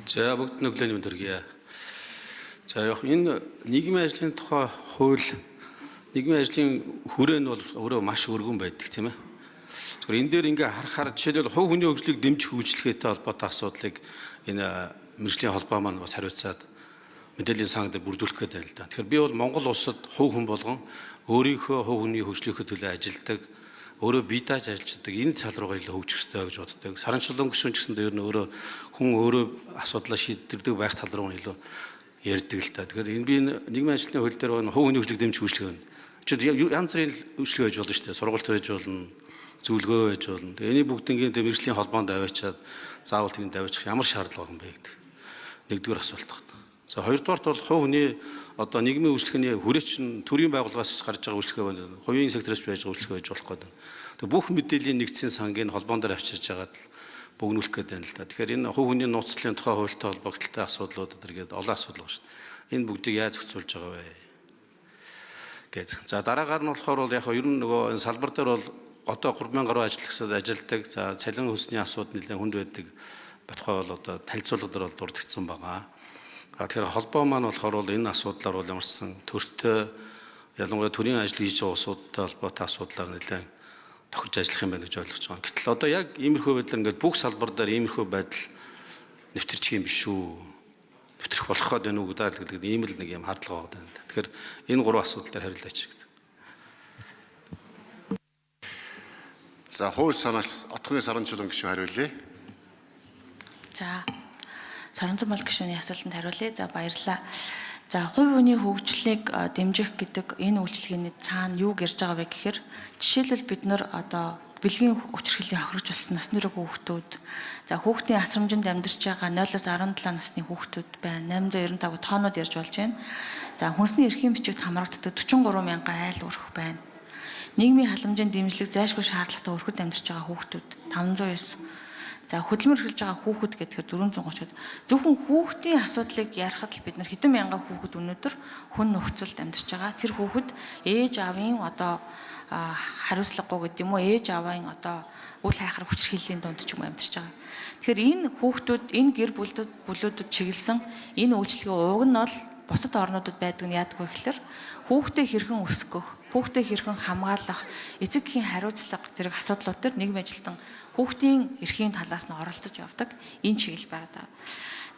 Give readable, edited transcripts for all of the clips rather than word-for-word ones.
За бүгд нүглэний өндөргийа. За яг энэ нийгмийн ажлын тухай хууль нийгмийн ажлын хүрээ нь бол өөрөө маш өргөн байдаг тийм ээ. Зөвхөн энэ дээр ингээ харахаар жишээлбэл хувь хүний хөгжлийг дэмжих үйлчлэгээтэй холбоотой асуудлыг энэ мэргэжлийн холбоо маань бас хариуцаад мэдээллийн сан дээр бүрдүүлэх гэдэг л да. Тэгэхээр би бол Монгол улсад хувь хүн болгон өөрийнхөө хувь хүний хөгжлийнхөө төлөө ажилдаг, өөрөө бие дааж ажилладаг энэ тал руугаа илүү хөгжих ёстой гэж боддог. Саранчлалын гишүүн ч гэсэндээ ер нь өөрөө хүн өөрөө асуудлаа шийддэг байх тал руу илүү ярьдаг л та. Тэгэхээр энэ би нийгмийн ажлын хууль дээр хувь хүний хөгжлийг дэмжих үйлчлэг байна. Янз бүрийн үйлчлэг байж болно шүү дээ. Сургалт байж болно, зөвлөгөө байж болно. Тэгээ энийг бүгднийг мэргэжлийн холбоонд аваачаад заавал тэнд аваачих ямар шаардлага юм бэ гэдэг. Нэгдүгээр асуулт байна. За хоёрдугаарт бол хувь хүний одоо нийгмийн үйлчлэгийн хүрээч нь төрийн байгууллагаас гарч байгаа үйлчлэг байна. Хувийн сектороос байж байгаа үйлчлэг байж болох гэдэг. Тэгээ бүх мэдээллийн нэгдсэн сангийн холбоон дээр авчирч байгаад богинуулах гэдэг юм л да. Тэгэхээр энэ хувь хүний нууцлалын тухай хуультай холбогдлолтой асуудлууд гэдэг олон асуудал байна шүү дээ. Энэ бүгдийг яаж зохицуулж байгаа вэ? Гэт. За дараагаар нь болохоор бол яг ер нь нөгөө энэ салбар дээр бол одоо 3000 гаруй ажиллагчид ажилладаг. За цалин хөлсний асуудал нэлээд хүнд байдаг. Батхай бол одоо танилцуулга дээр бол дурдгдсан байгаа. Тэгэхээр холбоо маань болохоор бол энэ асуудлаар бол ямарсан төртөө ялангуяа төрийн ажил хийж байгаа улсуудтай холбоотой асуудлаар нэлээд тохирж ажиллах юм байна гэж ойлгож байгаа. Гэтэл одоо яг иймэрхүү байдлаар ингээд бүх салбар дээр иймэрхүү байдал нэвтэрчих юм биш үү? Нэвтрэх болох гэдэг үг даа гэдэг ийм л нэг юм хардлага байгаа юм. Тэгэхээр энэ гурван асуудал дээр хариулаач гэдэг. За хууль санаалц отгоны Саранчулан гишүүн хариулъя. За Саранцан бол гишүүний асуултанд хариулъя. За баярлалаа. За хувь хүний хөгжлийг дэмжих гэдэг энэ үйлчлэгийн цаана юу ярьж байгаа вэ гэхээр жишээлбэл бид нар одоо бэлгийн хүчирхийллийн хохирож болсон насны хүрээгүй хүүхдүүд, за хүүхдийн асрамжинд амьдарч байгаа 0-аас 17 насны хүүхдүүд байна. 895 тоонууд ярьж болж байна. За хүнсний эрхийн бичигт хамрагддаг 43 мянган айл өрх байна. Нийгмийн халамжийн дэмжлэг зайлшгүй шаардлагатай өрхөд амьдарч байгаа хүүхдүүд 509. За хөдөлмөр эхэлж байгаа хүүхэд гэдгээр 430-д зөвхөн хүүхдийн асуудлыг ярихад л бид нар хэдэн мянган хүүхэд өнөөдөр хүн нөхцөлд амьдарч байгаа. Тэр хүүхэд ээж аавын одоо хариуцлагагүй гэдэг юм уу, ээж аавын одоо үл хайхар хүчирхийллийн дунд ч юм амьдарч байгаа. Тэгэхээр энэ хүүхдүүд энэ гэр бүлүүдэд чиглэсэн энэ үйлчлэгийн уг нь бол бусад орнуудад байдаг нь яадаг вэ гэхээр хүүхдээ хэрхэн өсгөх, хүүхдээ хэрхэн хамгаалах, эцэг эхийн хариуцлага зэрэг асуудлууд төр нийгмийн ажилтан хүүхдийн эрхийн талаас нь оролцож явдаг энэ чиглэл байгаа.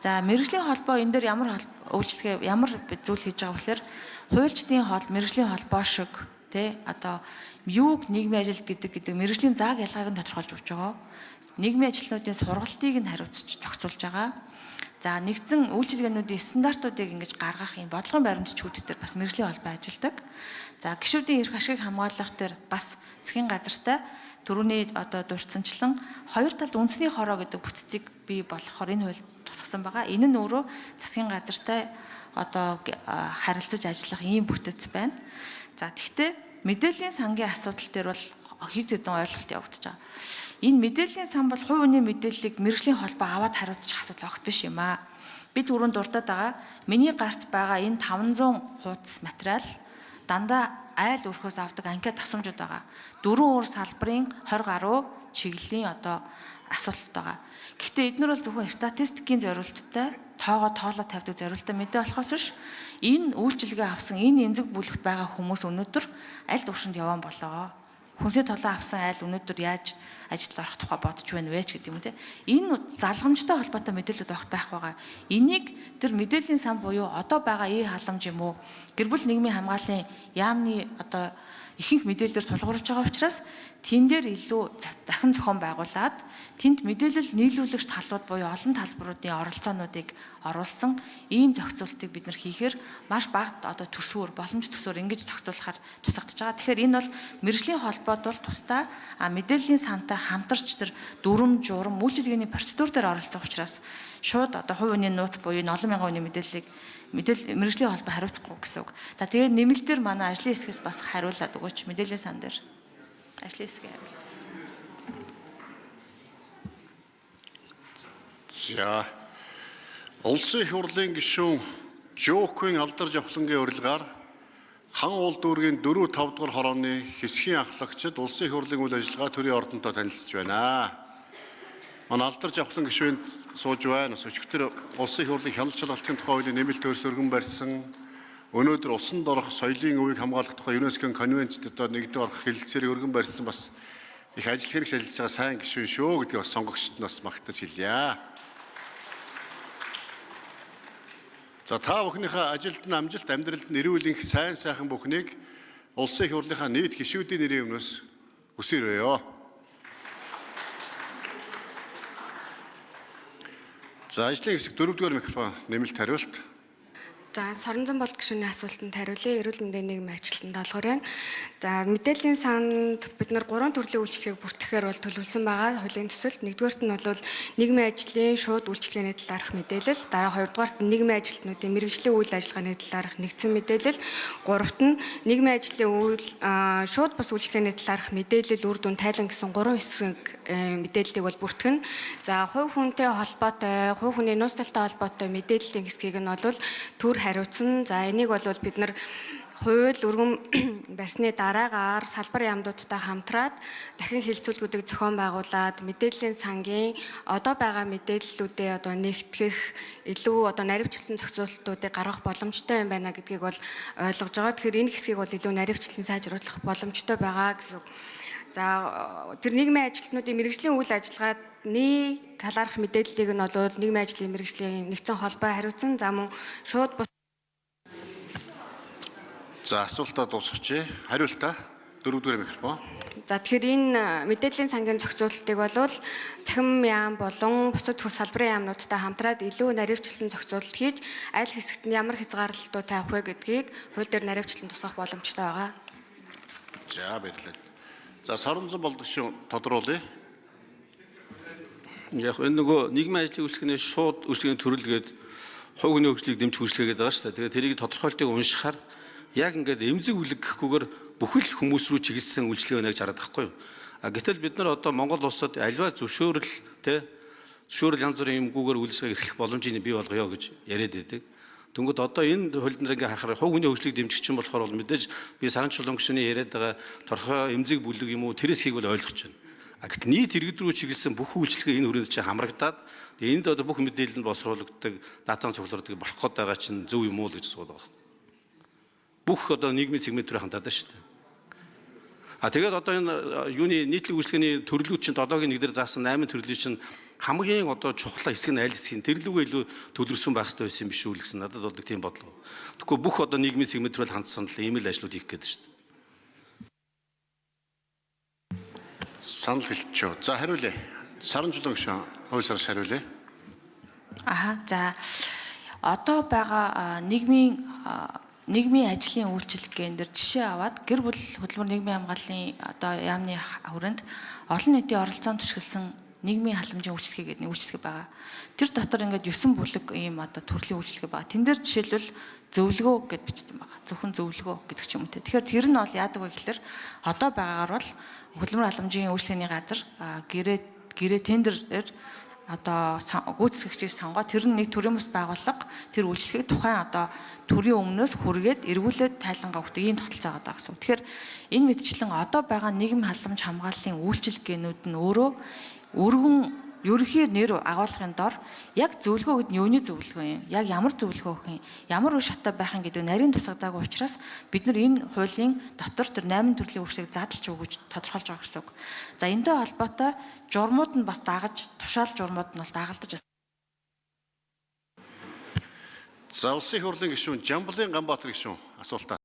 За мэргэжлийн холбоо энэ дээр ямар үйлчлэгээ ямар зүйл хийж байгаа вэ гэхээр хуульчдын мэргэжлийн холбоо шиг тэ одоо юуг нийгмийн ажил гэдэг мэргэжлийн зааг ялгааг нь тодорхойлж өгч байгаа. Нийгмийн ажилтнуудын сургалтыг нь хариуцж зохицуулж байгаа. За нэгдсэн үйлчилгээнүүдийн стандартуудыг ингэж гаргах энэ бодлогын баримтчүүд дээр бас мэргэжлийн холбоо ажилладаг. За гишүүдийн эрх ашиг хамгаалах дээр бас засгийн газартай түрүүний одоо дурдсанчлан хоёр талд үндэсний хороо гэдэг бүтцийг бий болгохоор энэ хууль тусгасан байгаа. Энэ нь өөрөө засгийн газартай одоо харилцаж ажиллах ийм бүтэц байна. За тэгвэл мэдээллийн сангийн асуудал дээр бол хэд хэдэн ойлголт явагдаж байгаа. Энэ мэдээллийн сан бол хувь хүний мэдээллийг мэргэжлийн холбоо аваад хариуцчих асуудал огт биш юм аа. Би түрүүнд дурдаад байгаа. Миний гарт байгаа энэ 500 хуудас материал дандаа айл өрхөөс авдаг анкет тасамжууд байгаа. 4 өөр салбарын 20 гаруй чиглэлийн одоо асуулт байгаа. Гэхдээ эдгээр бол зөвхөн статистикийн зорилттой тоогоо тоолоод тавьдаг зорилттой мэдээ болохоос биш энэ үйлчилгээ авсан энэ эмзэг бүлэгт байгаа хүмүүс өнөөдөр аль төвшөнд явсан болоо. Хүнсээ толон авсан айл өнөөдөр яаж ажилд орох тухай бодож байна вэ ч гэдэг юм те. Энэ залгамжтай холбоотой мэдээлэлүүд огт байх байгаа. Энийг тэр мэдээллийн сан буюу одоо байгаа халамж юм уу? Гэр бүл нийгмийн хамгааллын яамны одоо ихэнх мэдээлэлээр тулгуурлаж байгаа учраас тэн дээр илүү захин зохион байгуулад тэнд мэдээлэл нийлүүлэгч талууд буюу олон талбаруудын оролцоонуудыг оруулсан ийм зохицуултыг бид нар хийхээр маш бага одоо төсвөр боломж төсвөр ингэж зохицуулахаар тусгагдж байгаа. Тэгэхээр энэ бол мэргэжлийн холбоод бол тусдаа мэдээллийн сантай хамтарч тэр дүрм журам үйлчилгээний процедур дээр оролцох учраас шууд одоо хувь хүний нууц буюу олон мянган хүний мэдээллийг мэргэжлийн холбоо хариуцахгүй гэсэн үг. За тэгээд нэмэлтээр манай ажлын хэсгээс бас хариулаад өгөөч мэдээллийн сан дээр. Ажлын хэсгээ хариул. За улсын их хурлын гишүүн Жоквин Алдар Жавхлангийн урилгаар хан уул дүүргийн 4-5 дугаар хорооны хэсгийн ахлагчид улсын их хурлын үйл ажиллагаа төрийн ордонтой танилцж байна. Манай алдарч авахлан гишүүнд сууж байна. Өчигдөр улсын их хурлын хяналт шалгалтын тухай хуулийн нэмэлт өөрчлөлт өргөн барьсан. Өнөөдөр улсанд орох соёлын өвийг хамгаалах тухай ЮНЕСКО-н конвенцэд одоо нэгдүгээр орох хэлэлцээрийг өргөн барьсан бас их ажил хэрэгс ажиллаж байгаа сайн гишүүн шүү гэдгийг бас сонгогчдод бас магтаж хэлье. За та бүхнийхээ ажилд нь амжилт, амьдралд нь эрүүл энх сайн сайхан бүхнийг улсын их хурлынхаа нийт гишүүдийн нэрийн өмнөөс хүсээрөөё. За ажлын хэсэг 4-р микрофон нэмэлт хариулт. За Соронзон болд гишүүний асуултанд хариулъя. Эрүүл мэндийн нийгмийн ажилтнанд олгоор байна. За мэдээллийн санд бид нар 3 төрлийн үйлчлэгийг бүртгэхээр бол төлөвлөсөн байгаа. Хуулийн төсөлд нэгдүгээрт нь бол нийгмийн ажлын шууд үйлчлэгээний талаарх мэдээлэл, дараа хоёрдугаарт нь нийгмийн ажилтнуудын мэргэжлийн үйл ажиллагааны талаарх нэгдсэн мэдээлэл, гуравт нь нийгмийн ажлын шууд бус үйлчлэгээний талаарх мэдээлэл үр дүн тайлан гэсэн 3 хэсэг мэдээллийг бол бүртгэн. За хувь хүнтэй холбоотой, хувь хүний нууц талтай холбоотой мэдээллийн хэсгийг нь бол төр хариуцсан. За энийг бол бид нар хууль өргөн барьсны дараагаар салбар яамдуудтай хамтраад дахин хэлцүүлгүүдийг зохион байгуулад мэдээллийн сангийн одоо байгаа мэдээллүүдээ одоо нэгтгэх илүү одоо наривчлсан зохицуулалтуудыг гаргах боломжтой юм байна гэдгийг бол ойлгож байгаа. Тэгэхээр энэ хэсгийг бол илүү наривчлан сайжруулах боломжтой байгаа гэсэн үг. За тэр нийгмийн ажилтнуудын мэргэжлийн үйл ажиллагааны талаарх мэдээллийг нь бол нийгмийн ажлын мэргэжлийн нэгдсэн холбоо хариуцсан. За мөн шууд За асуултаа дуусгачээ. Хариултаа 4-р микрофон. За тэгэхээр энэ мэдээллийн сангийн зохицуулалтыг бол цахим яам болон бусад төс салбарын яамнуудтай хамтраад илүү наривчлсан зохицуулалт хийж аль хэсэгт нь ямар хязгаарлалтууд тавих вэ гэдгийг хууль дээр наривчлан тусгах боломжтой байгаа. За баярлалаа. За Соронзон болд гишүүн тодруулъя. Яг энэ нөгөө нийгмийн ажлын үйлчлэгээний шууд үйлчлэгээний төрөл гээд хувь хүний хөгжлийг дэмжих үйлчлэгээ гэдэг байгаа шүү дээ. Тэгээд тэрийг тодорхойлтыг уншихаар яг ингээд эмзэг үлэг гэхгүйгээр бүхэл хүмүүс рүү чиглэсэн үйлчлэгээ байна гэж хараад байхгүй юу? Гэтэл бид нар одоо Монгол улсад альва зөвшөөрөл янз бүрийн юмгүйгээр үйлчлэгээ эрхлэх боломжийг бий болгоё гэж яриад байдаг. Тэнгүүд одоо энэ хууль дээр ингээд харахаар хувь хүний хөгжлийг дэмжих чинь болохоор бол мэдээж би Саран чулуун гишүүний яриад байгаа торхой эмзэг бүлэг юм уу тэрээс хийг бол ойлгож байна. Гэтэл нийт иргэд рүү чиглэсэн бүх үйлчлэгээ энэ хүрээнд чинь хамрагдаад энд одоо бүх мэдээлэл нь боловсруулагддаг, датан цугларддаг болох гээд байгаа чинь зөв юм уу л гэж асууад байгаа. Бүх одоо нийгмийн сегментээр хандаад байна шүү дээ. Тэгээд одоо энэ юуны нийтлэг үйлчлэгээний төрлүүд чинь 7-гийн 1 дээр заасан 8 төрлийн чинь хамгийн одоо чухал хэсэг нь аль хэсгийг тэрлүүгээ илүү төлөвлөсөн байх хэрэгтэй байсан юм биш үү гэсэн надад бол тийм бодлоо. Тэгэхгүй бүх одоо нийгмийн сегментээр хандсан л ийм л ажлууд хийх гээд шүү дээ. Санал хэлчихв. За хариулъя. Саран чулуун гишүүн хууль сарч хариулъя. За одоо байгаа нийгмийн ажлын үйлчилгээн дээр жишээ аваад гэр бүл хөтөлбөр нийгмийн хамгааллын одоо яамны хүрээнд олон нийтийн оролцоонд түшиглсэн нийгмийн халамжийн үйлчилгээ гэдэг нэг үйлчилгээ байгаа. Тэр дотор ингээд 9 бүлэг ийм одоо төрлийн үйлчилгээ байгаа. Тэн дээр жишээлбэл зөвлөгөө гэд бичсэн байгаа. Зөвхөн зөвлөгөө гэдэг ч юм уу те. Тэгэхээр тэр нь бол яадаг вэ гэхээр одоо байгаагаар бол хөтөлбөр халамжийн үйлчилгээний газар гэрээ тендерээр одоо гүйцэтгэгчийг сонгоод тэр нь нэг төрийн бас байгууллага тэр үйлчлэгийг тухайн одоо төрийн өмнөөс хүргээд эргүүлээд тайлангаа өгдөг ийм тогтолцоо байгаа гэсэн. Тэгэхээр энэ мэдчлэн одоо байгаа нийгэм халамж хамгааллын үйлчилгээнүүд нь өөрөө өргөн ерөнхий нэр агуулгын дор яг зөвлөгөө гэдэг нь юуны зөвлөгөө юм? Яг ямар зөвлөгөө өгөх юм? Ямар үе шаттай байх юм гэдэг нарийн тусгадаагүй учраас бид нар энэ хуулийн дотор тэр 8 төрлийн үйлчлэгийг задлж өгөж тодорхойлж байгаа гэсэн үг. За энэтэй холбоотой журмууд нь бас дагаж, тушаал журмууд нь бол дагалдаж. За улсын их хурлын гишүүн Жамблын Ганбаатар гишүүн асуултаа